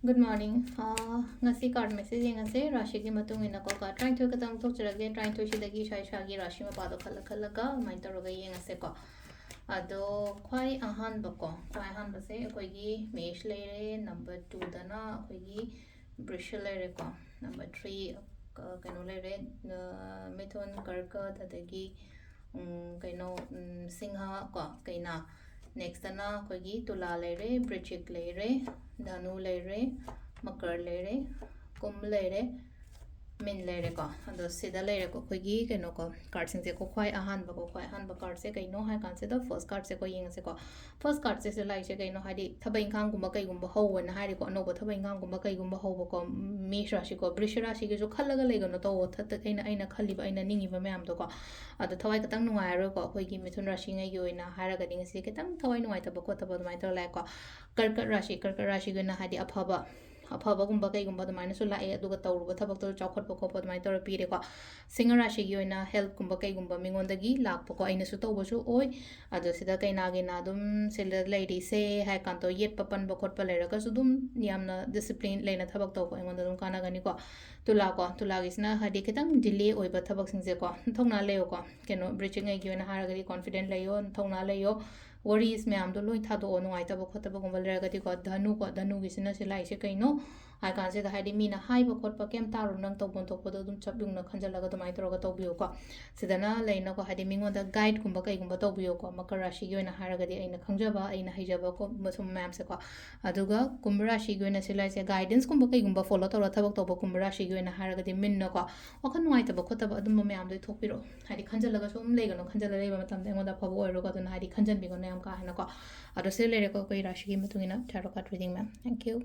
Good morning. Ngasi card message ngase Rashi ki matung ina ko ka trying to katang to chirage trying to shidagi shai shagi Rashi ma pado khala mai taro ga ngase ko ado khwai ahan bako khwai ahan base koi gi mesh lere number 2 dana koi gi brush lere ko number 3 kano lere methon karka tadagi kaino singha ko kaina next dana koi gi tula lere brichik lere dhanu lere makar lere kum lere min lere ko ado sida lere ko khogi kaino ko card sing se ko khwai ahan ba card se kaino ha kan se the first card se ko yeng se ko first card se lai se kaino ha di thabai khang gumba kai gumba ho na ha ri ko no ba thabai khang gumba kai gumba ho ba ko me rashi ko brish rashi ge jo khalaga le gono to that aina khali ba aina ningi ba mayam to ko ado thawai katang nungai ro ko khogi mithun rashi ngai gi oina ha ra ga ding se katang thawai nungai ta ba ko ta ba mai to lai ko karkat rashi ge na ha di aphaba ꯑꯐꯕꯒꯨꯝꯕ ꯀꯩꯒꯨꯝꯕ ꯑꯗꯨꯃꯥꯏꯅꯁꯨ ꯂꯥꯛꯑꯦ ꯑꯗꯨꯒ ꯇꯧꯔꯨꯕ ꯊꯕꯛꯇꯣ ꯆꯥꯎꯈꯠꯄ ꯈꯣꯠꯄ ꯑꯗꯨꯃꯥꯏꯅ ꯇꯧꯔ ꯄꯤꯔꯦꯀꯣ ꯁꯤꯡꯍ ꯔꯥಶꯤꯒꯤ ꯑꯣꯏꯅ ꯍꯦꯜꯊꯀꯨꯝꯕ ꯀꯩꯒꯨꯝꯕ ꯃꯤꯉꯣꯟꯗꯒꯤ ꯂꯥꯛꯄꯀꯣ ꯑꯩꯅꯁꯨ ꯇꯧꯕꯁꯨ ꯑꯣꯏ ꯑꯗꯣ ꯁꯤꯗ ꯀꯩꯅꯥꯒꯤꯅ ꯑꯗꯨꯝ ꯁꯤꯗ ꯂꯩꯔꯤꯁꯦ ꯍꯥꯏ ꯀꯥꯟꯗꯣ ꯌꯦꯠꯄ ꯄꯟꯕ ꯈꯣꯠꯄ ꯂꯩꯔꯒꯁꯨ ꯑꯗꯨꯝ ꯌꯥꯝꯅ ꯗꯤꯁꯤꯄ꯭ꯂꯤꯟ ꯂꯩꯅ ꯊꯕꯛ ꯇꯧꯕ ꯑꯩꯉꯣꯟꯗ ꯑꯗꯨꯝ ꯀꯥꯟꯅꯒꯅꯤꯀꯣ ꯇꯨꯂꯥꯒꯤꯁꯤꯅ ꯍꯥꯏꯗꯤ ꯈꯤꯇꯪ ꯗꯤꯂꯦ ꯑꯣꯏꯕ ꯊꯕꯛꯁꯤꯡꯁꯦꯀꯣ ꯊꯧꯅꯥ ꯂꯩꯌꯣꯀꯣ ꯀꯩꯅꯣ ꯕ꯭ꯔꯤꯆꯤꯡꯉꯩꯒꯤ ꯑꯣꯏꯅ ꯍꯥꯏꯔꯒꯗꯤ ꯀꯣꯟꯐꯤꯗꯦꯟ ꯂꯩꯌꯣ ꯊꯧꯅꯥ ꯂꯩꯌꯣ ꯋꯥꯔꯤꯁ ꯃꯌꯥꯝꯗꯣ ꯂꯣꯏ ꯊꯥꯗꯣꯛꯑꯣ ꯅꯨꯡꯉꯥꯏꯇꯕ ꯈꯣꯠꯇꯕꯒꯨꯝꯕ ꯂꯩꯔꯒꯗꯤꯀꯣ ꯙꯅꯨꯒꯤꯁꯤꯅ ꯁꯤ ꯂꯥꯛꯏꯁꯦ ꯀꯩꯅꯣ ꯍꯥꯏ ꯀꯥꯟꯁꯤꯗ ꯍꯥꯏꯗꯤ ꯃꯤꯅ ꯍꯥꯏꯕ ꯈꯣꯠꯄ ꯀꯩꯝ ꯇꯥꯔꯨ ꯅꯪ ꯇꯧꯐꯝ ꯊꯣꯛꯄꯗꯣ ꯑꯗꯨꯝ ꯆꯞ ꯌꯨꯡꯅ ꯈꯟꯖꯜꯂꯒ ꯑꯗꯨꯃꯥꯏꯅ ꯇꯧꯔꯒ ꯇꯧꯕꯤꯌꯨꯀꯣ ꯁꯤꯗꯅ ꯂꯩꯅꯀꯣ ꯍꯥꯏꯗꯤ ꯃꯤꯉꯣꯟꯗ ꯒꯥꯏꯗꯀꯨꯝꯕ ꯀꯩꯒꯨꯝꯕ ꯇꯧꯕꯤꯌꯨꯀꯣ ꯃꯀꯔ ꯔꯥಶꯤꯒꯤ ꯑꯣꯏꯅ ꯍꯥꯏꯔꯒꯗꯤ ꯑꯩꯅ ꯈꯪꯖꯕ ꯑꯩꯅ ꯍꯩꯖꯕ ꯁꯨꯝ ꯃꯌꯥꯝꯁꯦꯀꯣ ꯑꯗꯨꯒ ꯀꯨꯝꯚ ꯔꯥಶꯤꯒꯤ ꯑꯣꯏꯅ ꯁꯤ ꯂꯥꯛꯏꯁꯦ ꯒꯥꯏꯗꯦꯟꯁꯀꯨꯝꯕ ꯀꯩꯒꯨꯝꯕ ꯐꯣꯂꯣ ꯇꯧꯔ ꯊꯕꯛ ꯇꯧꯕ ꯀꯨꯝꯚ ꯔꯥಶꯤꯒꯤ ꯑꯣꯏꯅ ꯍꯥꯏꯔꯒꯗꯤ ꯃꯤꯟꯅꯀꯣ ꯋꯥꯈꯜ ꯅꯨꯡꯉꯥꯏꯇꯕ ꯈꯣꯠꯇꯕ ꯑꯗꯨꯝꯕ ꯃꯌꯥꯝꯗꯣ ꯊꯣꯛꯄꯤꯔꯛꯑꯣ ꯍꯥꯏꯗꯤ ꯈꯟꯖꯜꯂꯒ ꯁꯨꯝ ꯂꯩꯒꯅꯣ ꯈꯟꯖꯜꯂ ꯂꯩꯕ ꯃꯇꯝꯗ ꯑꯩꯉꯣꯟꯗ ꯑꯐꯕ ꯑꯣꯏꯔꯣꯀꯣ ꯑꯗꯨꯅ ꯍꯥꯏꯗꯤ ꯈꯟꯖꯟꯕꯤꯒꯅꯣ ꯌꯥꯝ ꯀꯥ ꯍꯦꯟꯅꯀꯣ ꯑꯗꯣ ꯁꯤ ꯂꯩꯔꯦꯀꯣ ꯑꯩꯈꯣꯏ ꯔꯥಶꯤꯒꯤ ꯃꯇꯨꯡ ꯏꯟꯅ ꯇꯥꯔꯣ card reading ma'am thank you